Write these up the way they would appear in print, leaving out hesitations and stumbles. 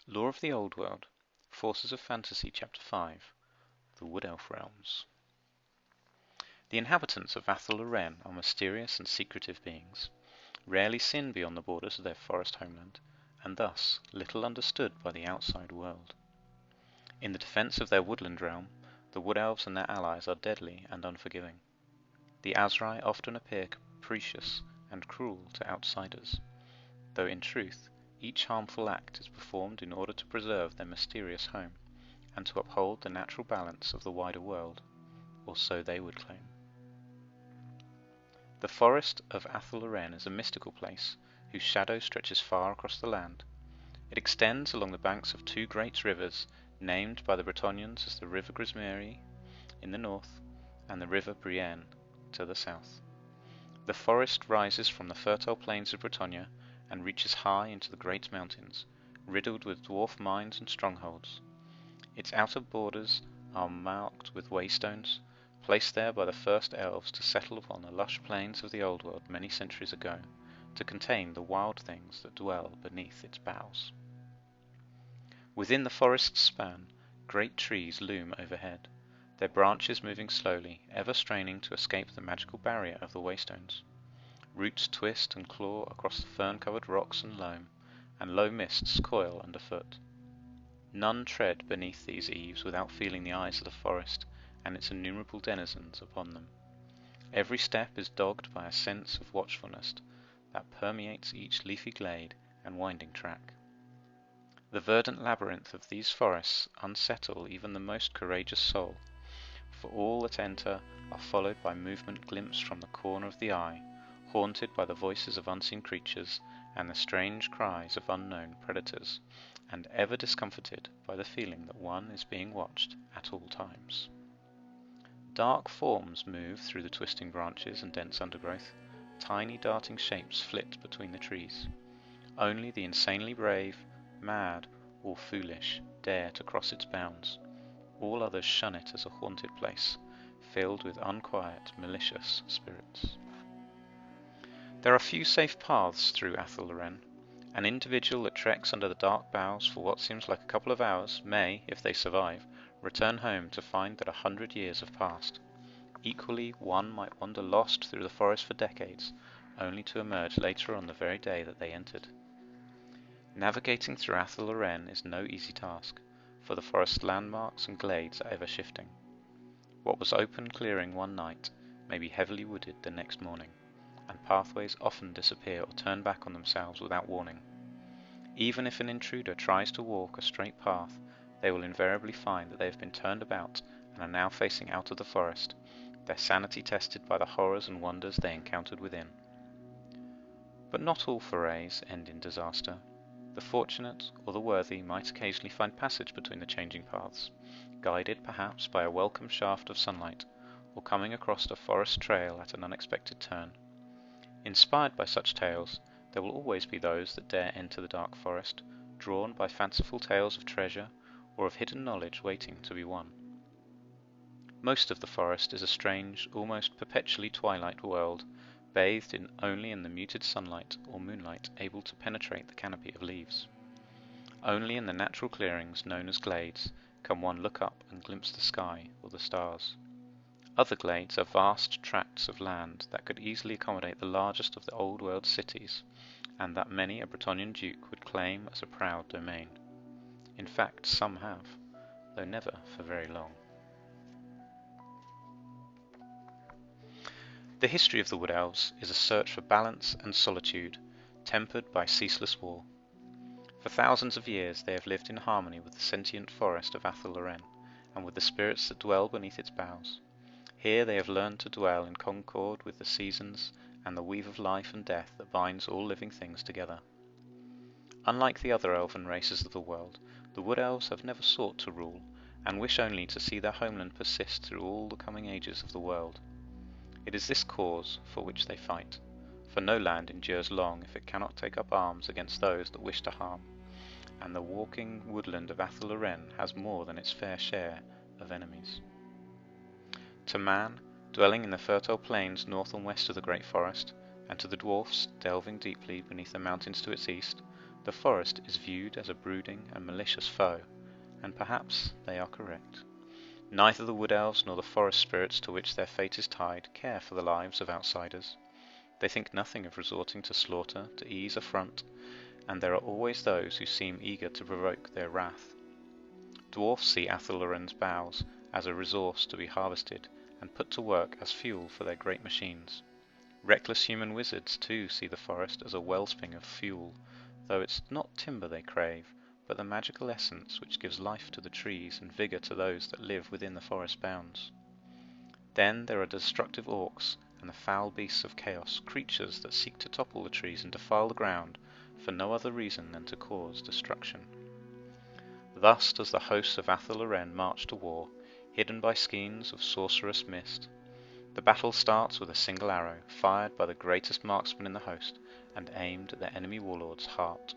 Lore of the Old World, Forces of Fantasy, Chapter 5, The Wood Elf Realms. The inhabitants of Athel Loren are mysterious and secretive beings, rarely seen beyond the borders of their forest homeland, and thus little understood by the outside world. In the defense of their woodland realm, the Wood Elves and their allies are deadly and unforgiving. The Azrai often appear capricious and cruel to outsiders, though in truth each harmful act is performed in order to preserve their mysterious home, and to uphold the natural balance of the wider world, or so they would claim. The Forest of Athel Loren is a mystical place, whose shadow stretches far across the land. It extends along the banks of two great rivers, named by the Bretonnians as the River Grismeri in the north, and the River Brienne to the south. The forest rises from the fertile plains of Bretonnia, and reaches high into the great mountains, riddled with dwarf mines and strongholds. Its outer borders are marked with waystones, placed there by the first Elves to settle upon the lush plains of the Old World many centuries ago, to contain the wild things that dwell beneath its boughs. Within the forest's span, great trees loom overhead, their branches moving slowly, ever straining to escape the magical barrier of the waystones. Roots twist and claw across the fern-covered rocks and loam, and low mists coil underfoot. None tread beneath these eaves without feeling the eyes of the forest and its innumerable denizens upon them. Every step is dogged by a sense of watchfulness that permeates each leafy glade and winding track. The verdant labyrinth of these forests unsettle even the most courageous soul, for all that enter are followed by movement glimpsed from the corner of the eye, haunted by the voices of unseen creatures and the strange cries of unknown predators, and ever discomforted by the feeling that one is being watched at all times. Dark forms move through the twisting branches and dense undergrowth. Tiny darting shapes flit between the trees. Only the insanely brave, mad, or foolish dare to cross its bounds. All others shun it as a haunted place, filled with unquiet, malicious spirits. There are few safe paths through Athel Loren. An individual that treks under the dark boughs for what seems like a couple of hours may, if they survive, return home to find that 100 years have passed. Equally, one might wander lost through the forest for decades, only to emerge later on the very day that they entered. Navigating through Athel Loren is no easy task, for the forest's landmarks and glades are ever shifting. What was open clearing one night may be heavily wooded the next morning, and pathways often disappear or turn back on themselves without warning. Even if an intruder tries to walk a straight path, they will invariably find that they have been turned about and are now facing out of the forest, their sanity tested by the horrors and wonders they encountered within. But not all forays end in disaster. The fortunate or the worthy might occasionally find passage between the changing paths, guided perhaps by a welcome shaft of sunlight, or coming across a forest trail at an unexpected turn. Inspired by such tales, there will always be those that dare enter the dark forest, drawn by fanciful tales of treasure or of hidden knowledge waiting to be won. Most of the forest is a strange, almost perpetually twilight world, bathed only in the muted sunlight or moonlight able to penetrate the canopy of leaves. Only in the natural clearings known as glades can one look up and glimpse the sky or the stars. Other glades are vast tracts of land that could easily accommodate the largest of the old world cities, and that many a Bretonnian duke would claim as a proud domain. In fact, some have, though never for very long. The history of the Wood Elves is a search for balance and solitude, tempered by ceaseless war. For thousands of years they have lived in harmony with the sentient forest of Athel Loren, and with the spirits that dwell beneath its boughs. Here they have learned to dwell in concord with the seasons and the weave of life and death that binds all living things together. Unlike the other elven races of the world, the Wood Elves have never sought to rule, and wish only to see their homeland persist through all the coming ages of the world. It is this cause for which they fight, for no land endures long if it cannot take up arms against those that wish to harm, and the walking woodland of Athel Loren has more than its fair share of enemies. To man, dwelling in the fertile plains north and west of the great forest, and to the dwarfs delving deeply beneath the mountains to its east, the forest is viewed as a brooding and malicious foe, and perhaps they are correct. Neither the wood elves nor the forest spirits to which their fate is tied care for the lives of outsiders. They think nothing of resorting to slaughter to ease affront, and there are always those who seem eager to provoke their wrath. Dwarfs see Athel Loren's boughs as a resource to be harvested and put to work as fuel for their great machines. Reckless human wizards too see the forest as a wellspring of fuel, though it's not timber they crave, but the magical essence which gives life to the trees and vigor to those that live within the forest bounds. Then there are destructive orcs and the foul beasts of chaos, creatures that seek to topple the trees and defile the ground for no other reason than to cause destruction. Thus does the host of Athel Loren march to war, hidden by skeins of sorcerous mist. The battle starts with a single arrow, fired by the greatest marksman in the host, and aimed at the enemy warlord's heart.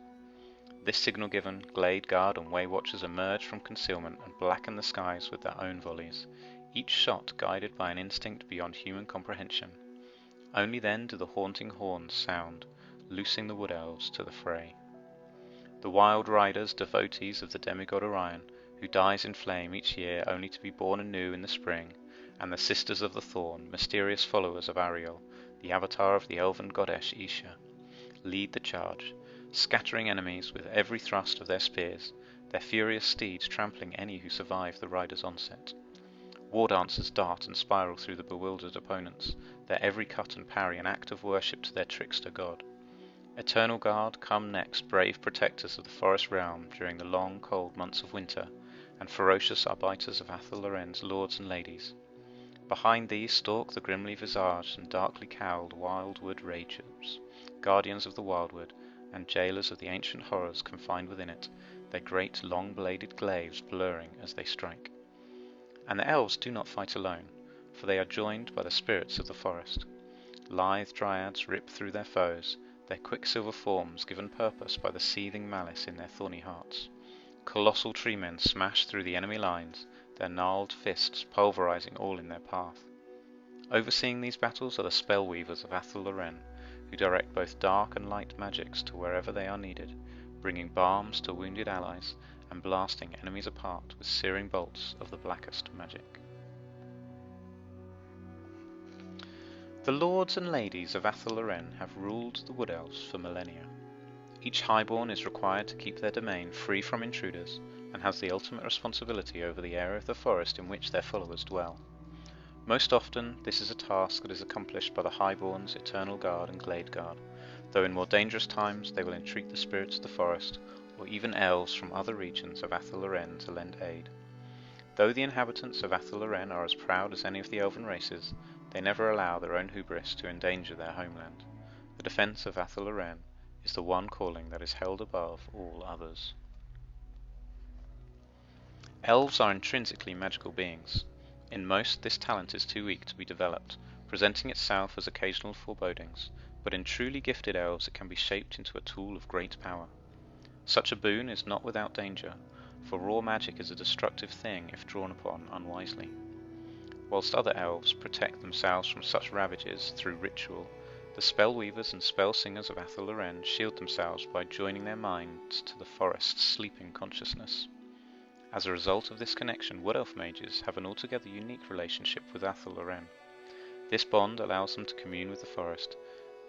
This signal given, Glade Guard and Way Watchers emerge from concealment and blacken the skies with their own volleys, each shot guided by an instinct beyond human comprehension. Only then do the haunting horns sound, loosing the wood elves to the fray. The Wild Riders, devotees of the demigod Orion, who dies in flame each year only to be born anew in the spring, and the Sisters of the Thorn, mysterious followers of Ariel, the avatar of the elven goddess Isha, lead the charge, scattering enemies with every thrust of their spears, their furious steeds trampling any who survive the riders' onset. War dancers dart and spiral through the bewildered opponents, their every cut and parry an act of worship to their trickster god. Eternal Guard come next, brave protectors of the forest realm during the long, cold months of winter, and ferocious arbiters of Athel Loren's lords and ladies. Behind these stalk the grimly visaged and darkly cowled Wildwood Rangers, guardians of the Wildwood, and jailers of the ancient horrors confined within it, their great long-bladed glaives blurring as they strike. And the elves do not fight alone, for they are joined by the spirits of the forest. Lithe dryads rip through their foes, their quicksilver forms given purpose by the seething malice in their thorny hearts. Colossal treemen smash through the enemy lines, their gnarled fists pulverizing all in their path. Overseeing these battles are the spellweavers of Athel Loren, who direct both dark and light magics to wherever they are needed, bringing balms to wounded allies and blasting enemies apart with searing bolts of the blackest magic. The lords and ladies of Athel Loren have ruled the Wood Elves for millennia. Each highborn is required to keep their domain free from intruders, and has the ultimate responsibility over the area of the forest in which their followers dwell. Most often, this is a task that is accomplished by the Highborns, Eternal Guard and Glade Guard, though in more dangerous times they will entreat the spirits of the forest, or even elves from other regions of Athel Loren to lend aid. Though the inhabitants of Athel Loren are as proud as any of the elven races, they never allow their own hubris to endanger their homeland. The defence of Athel Loren is the one calling that is held above all others. Elves are intrinsically magical beings. In most, this talent is too weak to be developed, presenting itself as occasional forebodings, but in truly gifted elves it can be shaped into a tool of great power. Such a boon is not without danger, for raw magic is a destructive thing if drawn upon unwisely. Whilst other elves protect themselves from such ravages through ritual, the spellweavers and spell-singers of Athel Loren shield themselves by joining their minds to the forest's sleeping consciousness. As a result of this connection, Wood Elf mages have an altogether unique relationship with Athel Loren. This bond allows them to commune with the forest,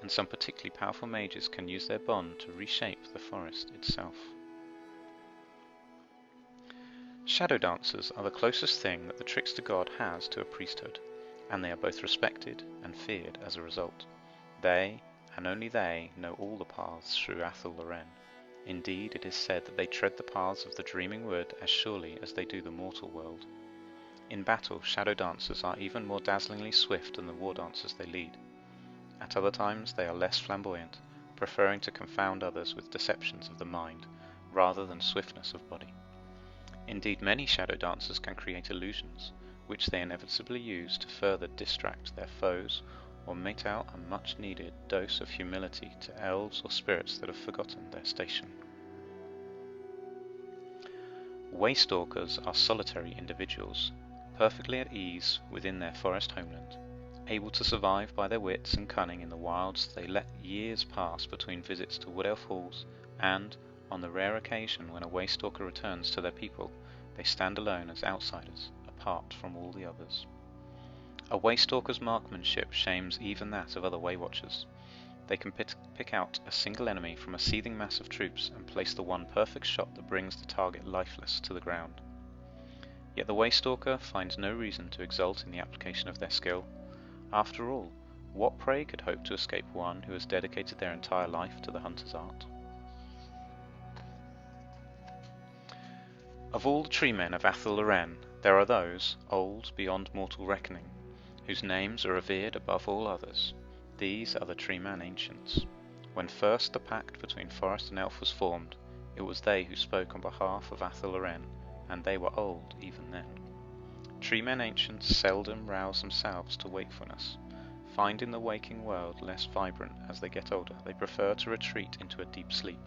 and some particularly powerful mages can use their bond to reshape the forest itself. Shadow dancers are the closest thing that the trickster god has to a priesthood, and they are both respected and feared as a result. They, and only they, know all the paths through Athel Loren. Indeed, it is said that they tread the paths of the Dreaming Wood as surely as they do the mortal world. In battle, shadow dancers are even more dazzlingly swift than the war dancers they lead. At other times they are less flamboyant, preferring to confound others with deceptions of the mind, rather than swiftness of body. Indeed, many shadow dancers can create illusions, which they inevitably use to further distract their foes, or mete out a much-needed dose of humility to elves or spirits that have forgotten their station. Waystalkers are solitary individuals, perfectly at ease within their forest homeland, able to survive by their wits and cunning in the wilds. They let years pass between visits to Wood Elf halls, and, On the rare occasion when a Waystalker returns to their people, they stand alone as outsiders, apart from all the others. A Waystalker's marksmanship shames even that of other Waywatchers. They can pick out a single enemy from a seething mass of troops and place the one perfect shot that brings the target lifeless to the ground. Yet the Waystalker finds no reason to exult in the application of their skill. After all, what prey could hope to escape one who has dedicated their entire life to the hunter's art? Of all the Treemen of Athel Loren, there are those, old beyond mortal reckoning, whose names are revered above all others. These are the Treeman Ancients. When first the pact between Forest and Elf was formed, it was they who spoke on behalf of Athel Loren, and they were old even then. Treeman Ancients seldom rouse themselves to wakefulness. Finding the waking world less vibrant as they get older, they prefer to retreat into a deep sleep.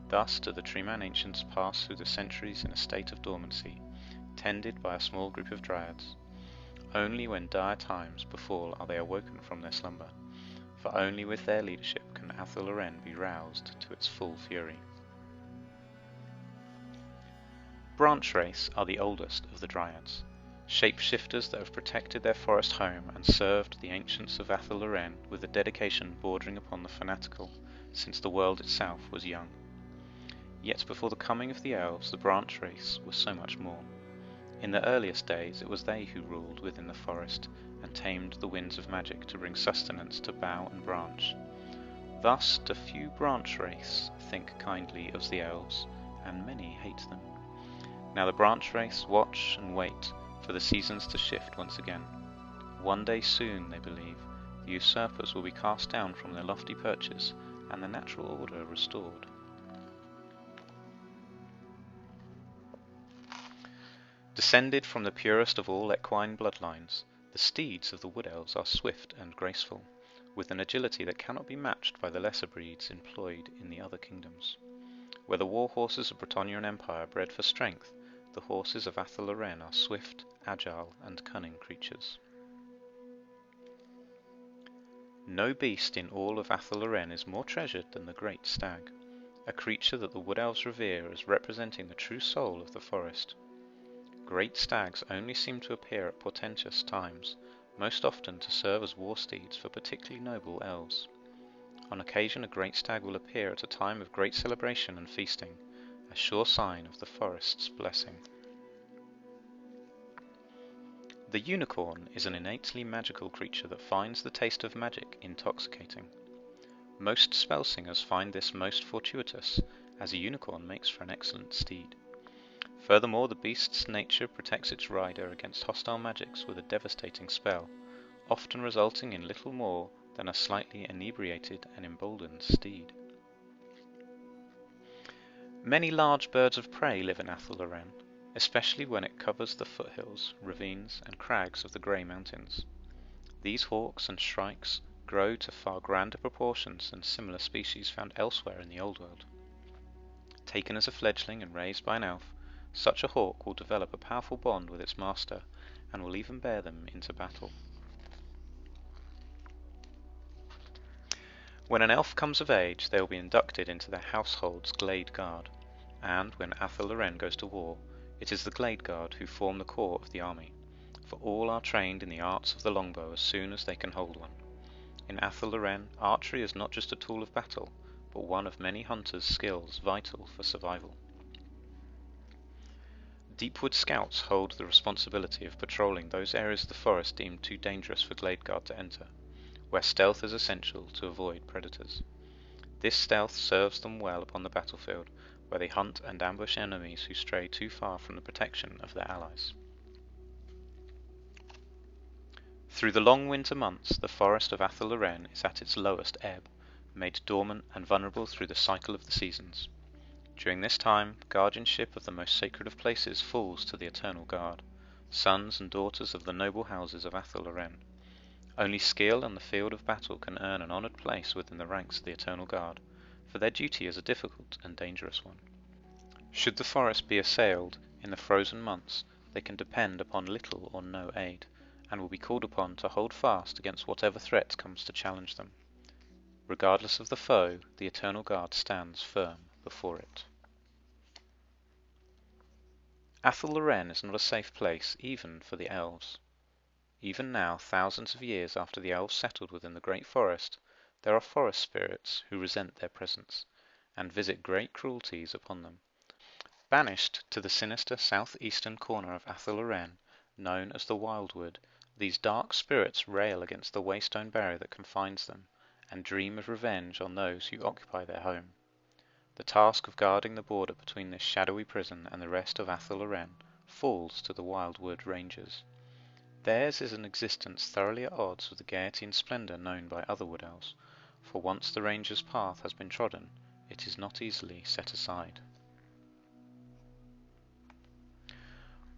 Thus do the Treeman Ancients pass through the centuries in a state of dormancy, tended by a small group of dryads. Only when dire times befall are they awoken from their slumber, for only with their leadership can Athel Loren be roused to its full fury. Branch Wraiths are the oldest of the dryads, shapeshifters that have protected their forest home and served the ancients of Athel Loren with a dedication bordering upon the fanatical since the world itself was young. Yet before the coming of the Elves, the Branch Wraiths were so much more. In the earliest days, it was they who ruled within the forest and tamed the winds of magic to bring sustenance to bough and branch. Thus do few Branch Wraiths think kindly of the Elves, and many hate them. Now the Branch Wraiths watch and wait for the seasons to shift once again. One day soon, they believe, the usurpers will be cast down from their lofty perches and the natural order restored. Descended from the purest of all equine bloodlines, the steeds of the Wood Elves are swift and graceful, with an agility that cannot be matched by the lesser breeds employed in the other kingdoms. Where the war horses of Bretonnian Empire bred for strength, the horses of Athel Loren are swift, agile, and cunning creatures. No beast in all of Athel Loren is more treasured than the great stag, a creature that the Wood Elves revere as representing the true soul of the forest. Great stags only seem to appear at portentous times, most often to serve as war steeds for particularly noble elves. On occasion a great stag will appear at a time of great celebration and feasting, a sure sign of the forest's blessing. The unicorn is an innately magical creature that finds the taste of magic intoxicating. Most spell singers find this most fortuitous, as a unicorn makes for an excellent steed. Furthermore, the beast's nature protects its rider against hostile magics with a devastating spell, often resulting in little more than a slightly inebriated and emboldened steed. Many large birds of prey live in Athel Loren, especially when it covers the foothills, ravines, and crags of the Grey Mountains. These hawks and shrikes grow to far grander proportions than similar species found elsewhere in the Old World. Taken as a fledgling and raised by an elf, such a hawk will develop a powerful bond with its master, and will even bear them into battle. When an elf comes of age, they will be inducted into their household's Glade Guard, and when Athel Loren goes to war, it is the Glade Guard who form the core of the army, for all are trained in the arts of the longbow as soon as they can hold one. In Athel Loren, archery is not just a tool of battle, but one of many hunters' skills vital for survival. Deepwood Scouts hold the responsibility of patrolling those areas of the forest deemed too dangerous for Glade Guard to enter, where stealth is essential to avoid predators. This stealth serves them well upon the battlefield, where they hunt and ambush enemies who stray too far from the protection of their allies. Through the long winter months, the forest of Athel Loren is at its lowest ebb, made dormant and vulnerable through the cycle of the seasons. During this time, guardianship of the most sacred of places falls to the Eternal Guard, sons and daughters of the noble houses of Athel Loren. Only skill on the field of battle can earn an honoured place within the ranks of the Eternal Guard, for their duty is a difficult and dangerous one. Should the forest be assailed in the frozen months, they can depend upon little or no aid, and will be called upon to hold fast against whatever threat comes to challenge them. Regardless of the foe, the Eternal Guard stands firm. before it. Athel Loren is not a safe place even for the Elves. Even now, thousands of years after the Elves settled within the great forest, there are forest spirits who resent their presence, and visit great cruelties upon them. Banished to the sinister southeastern corner of Athel Loren, known as the Wildwood, these dark spirits rail against the waystone barrier that confines them, and dream of revenge on those who occupy their home. The task of guarding the border between this shadowy prison and the rest of Athel Loren falls to the Wildwood Rangers. Theirs is an existence thoroughly at odds with the gaiety and splendour known by other Wood Elves, for once the Ranger's path has been trodden, it is not easily set aside.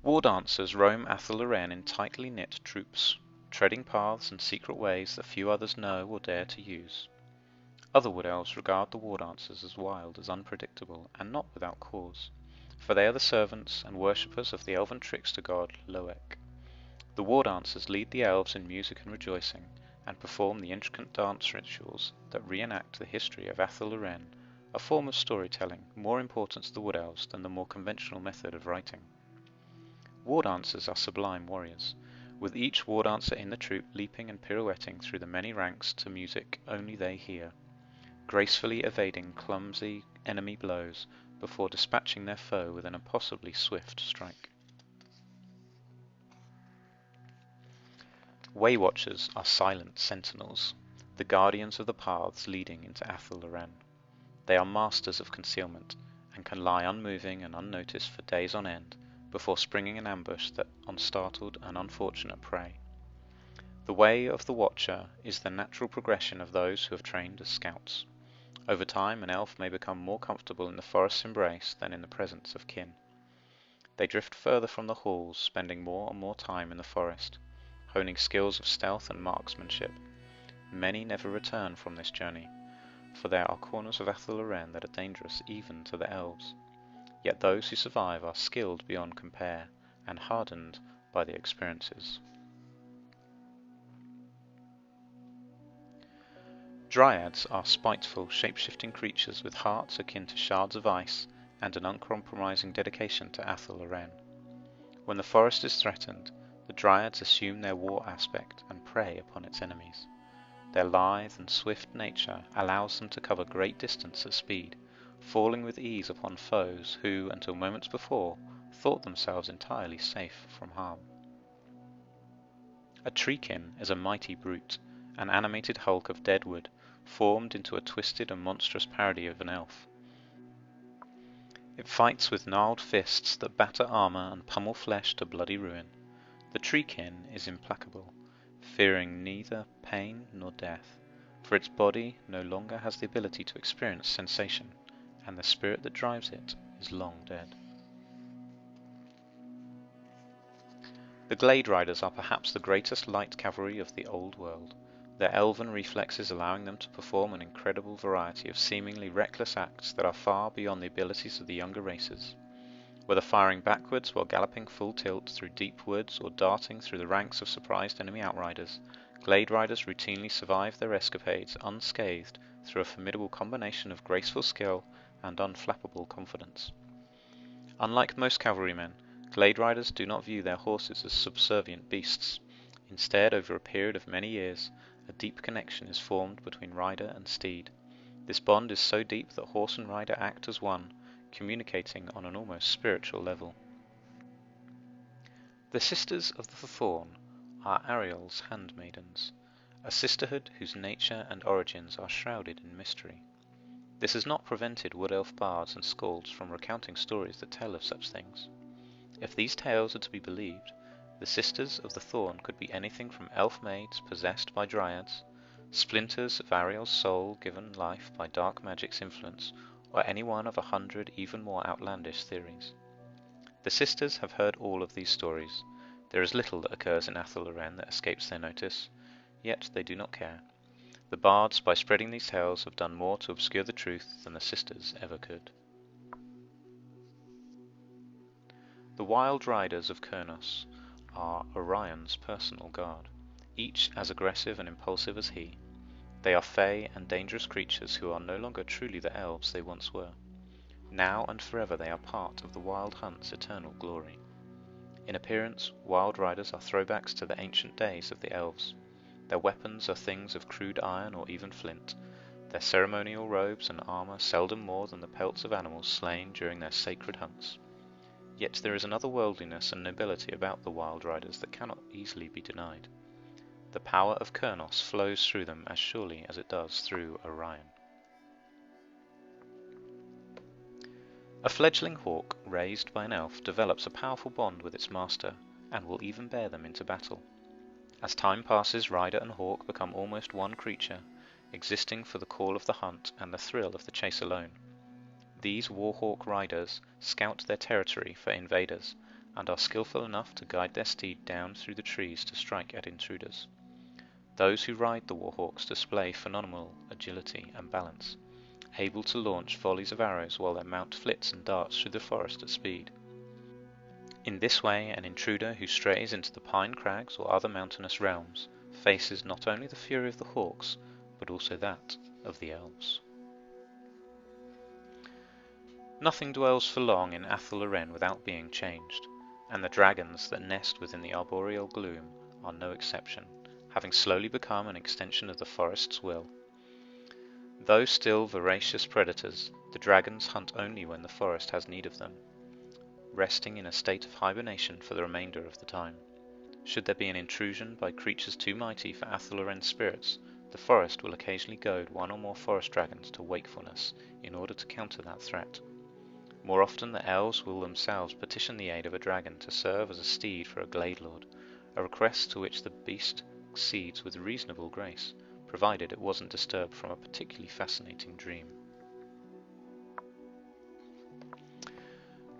War dancers roam Athel Loren in tightly knit troops, treading paths and secret ways that few others know or dare to use. Other Wood Elves regard the war dancers as wild, as unpredictable, and not without cause, for they are the servants and worshippers of the elven trickster god Loek. The war dancers lead the elves in music and rejoicing, and perform the intricate dance rituals that reenact the history of Athel Loren, a form of storytelling more important to the Wood Elves than the more conventional method of writing. War dancers are sublime warriors, with each war dancer in the troop leaping and pirouetting through the many ranks to music only they hear, gracefully evading clumsy enemy blows before dispatching their foe with an impossibly swift strike. Way Watchers are silent sentinels, the guardians of the paths leading into Athel Loren. They are masters of concealment, and can lie unmoving and unnoticed for days on end, before springing an ambush on startled and unfortunate prey. The way of the Watcher is the natural progression of those who have trained as scouts. Over time, an elf may become more comfortable in the forest's embrace than in the presence of kin. They drift further from the halls, spending more and more time in the forest, honing skills of stealth and marksmanship. Many never return from this journey, for there are corners of Athel Loren that are dangerous even to the elves. Yet those who survive are skilled beyond compare, and hardened by the experiences. Dryads are spiteful, shape-shifting creatures with hearts akin to shards of ice and an uncompromising dedication to Athel Loren. When the forest is threatened, the Dryads assume their war aspect and prey upon its enemies. Their lithe and swift nature allows them to cover great distance at speed, falling with ease upon foes who, until moments before, thought themselves entirely safe from harm. A Treekin is a mighty brute, an animated hulk of dead wood, formed into a twisted and monstrous parody of an elf. It fights with gnarled fists that batter armor and pummel flesh to bloody ruin. The Treekin is implacable, fearing neither pain nor death, for its body no longer has the ability to experience sensation, and the spirit that drives it is long dead. The Glade Riders are perhaps the greatest light cavalry of the Old World, their elven reflexes allowing them to perform an incredible variety of seemingly reckless acts that are far beyond the abilities of the younger races. Whether firing backwards while galloping full tilt through deep woods or darting through the ranks of surprised enemy outriders, Glade Riders routinely survive their escapades unscathed through a formidable combination of graceful skill and unflappable confidence. Unlike most cavalrymen, Glade Riders do not view their horses as subservient beasts. Instead, over a period of many years, a deep connection is formed between rider and steed. This bond is so deep that horse and rider act as one, communicating on an almost spiritual level. The Sisters of the Thorn are Ariel's handmaidens, a sisterhood whose nature and origins are shrouded in mystery. This has not prevented Wood Elf bards and skalds from recounting stories that tell of such things. If these tales are to be believed, the Sisters of the Thorn could be anything from elf maids possessed by dryads, splinters of Ariel's soul given life by dark magic's influence, or any one of 100 even more outlandish theories. The sisters have heard all of these stories. There is little that occurs in Athel Loren that escapes their notice, yet they do not care. The bards, by spreading these tales, have done more to obscure the truth than the sisters ever could. The Wild Riders of Kernos are Orion's personal guard, each as aggressive and impulsive as he. They are fey and dangerous creatures who are no longer truly the elves they once were. Now and forever they are part of the Wild Hunt's eternal glory. In appearance, Wild Riders are throwbacks to the ancient days of the Elves. Their weapons are things of crude iron or even flint, their ceremonial robes and armor seldom more than the pelts of animals slain during their sacred hunts. Yet there is an otherworldliness and nobility about the Wild Riders that cannot easily be denied. The power of Kernos flows through them as surely as it does through Orion. A fledgling hawk raised by an elf develops a powerful bond with its master, and will even bear them into battle. As time passes, rider and hawk become almost one creature, existing for the call of the hunt and the thrill of the chase alone. These Warhawk Riders scout their territory for invaders, and are skillful enough to guide their steed down through the trees to strike at intruders. Those who ride the Warhawks display phenomenal agility and balance, able to launch volleys of arrows while their mount flits and darts through the forest at speed. In this way, an intruder who strays into the pine crags or other mountainous realms faces not only the fury of the hawks, but also that of the elves. Nothing dwells for long in Athel Loren without being changed, and the dragons that nest within the arboreal gloom are no exception, having slowly become an extension of the forest's will. Though still voracious predators, the dragons hunt only when the forest has need of them, resting in a state of hibernation for the remainder of the time. Should there be an intrusion by creatures too mighty for Athel Loren's spirits, the forest will occasionally goad one or more forest dragons to wakefulness in order to counter that threat. More often the elves will themselves petition the aid of a dragon to serve as a steed for a Glade Lord, a request to which the beast accedes with reasonable grace, provided it wasn't disturbed from a particularly fascinating dream.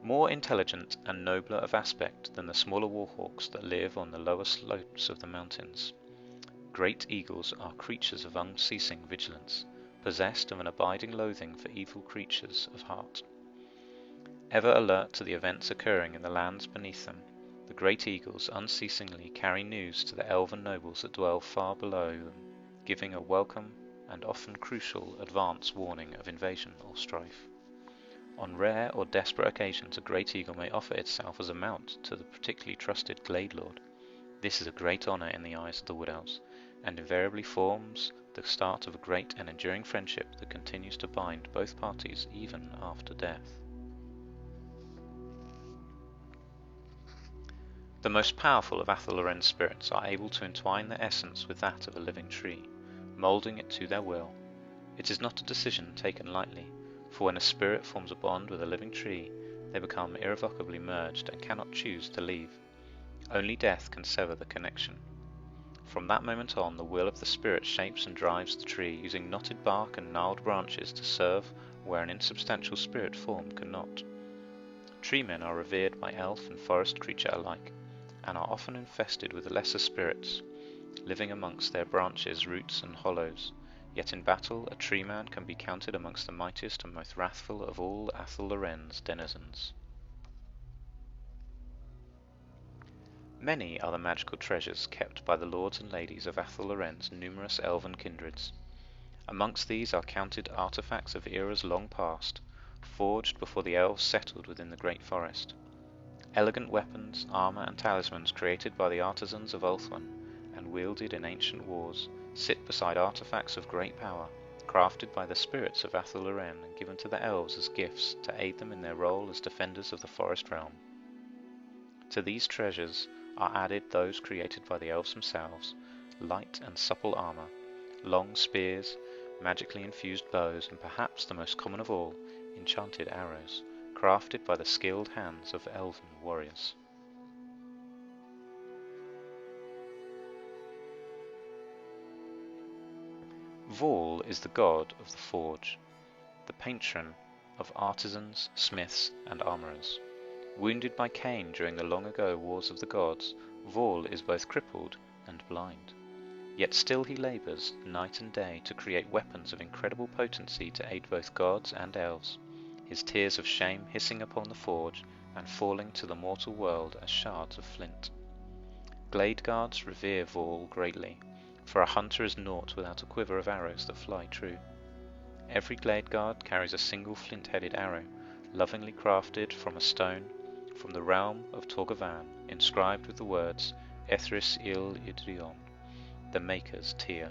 More intelligent and nobler of aspect than the smaller warhawks that live on the lower slopes of the mountains, great eagles are creatures of unceasing vigilance, possessed of an abiding loathing for evil creatures of heart. Ever alert to the events occurring in the lands beneath them, the great eagles unceasingly carry news to the elven nobles that dwell far below them, giving a welcome and often crucial advance warning of invasion or strife. On rare or desperate occasions, a great eagle may offer itself as a mount to the particularly trusted Glade Lord. This is a great honour in the eyes of the Wood Elves, and invariably forms the start of a great and enduring friendship that continues to bind both parties even after death. The most powerful of Athel Loren's spirits are able to entwine their essence with that of a living tree, moulding it to their will. It is not a decision taken lightly, for when a spirit forms a bond with a living tree, they become irrevocably merged and cannot choose to leave. Only death can sever the connection. From that moment on, the will of the spirit shapes and drives the tree, using knotted bark and gnarled branches to serve where an insubstantial spirit form cannot. Treemen are revered by elf and forest creature alike, and are often infested with lesser spirits, living amongst their branches, roots, and hollows. Yet in battle, a Treeman can be counted amongst the mightiest and most wrathful of all Athel Loren's denizens. Many are the magical treasures kept by the lords and ladies of Athel Loren's numerous elven kindreds. Amongst these are counted artifacts of eras long past, forged before the elves settled within the great forest. Elegant weapons, armor, and talismans created by the artisans of Ulthuan, and wielded in ancient wars, sit beside artifacts of great power, crafted by the spirits of Athel Loren and given to the elves as gifts to aid them in their role as defenders of the forest realm. To these treasures are added those created by the elves themselves, light and supple armor, long spears, magically infused bows, and perhaps the most common of all, enchanted arrows, crafted by the skilled hands of elven warriors. Vol is the god of the forge, the patron of artisans, smiths, and armourers. Wounded by Cain during the long-ago wars of the gods, Vol is both crippled and blind. Yet still he labours night and day to create weapons of incredible potency to aid both gods and elves, his tears of shame hissing upon the forge and falling to the mortal world as shards of flint. Glade Guards revere Vol greatly, for a hunter is naught without a quiver of arrows that fly true. Every Glade Guard carries a single flint-headed arrow, lovingly crafted from a stone from the realm of Torgavan, inscribed with the words Ethris il Idrion, the Maker's tear.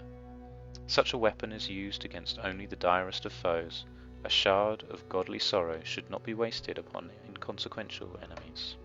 Such a weapon is used against only the direst of foes. A shard of godly sorrow should not be wasted upon inconsequential enemies.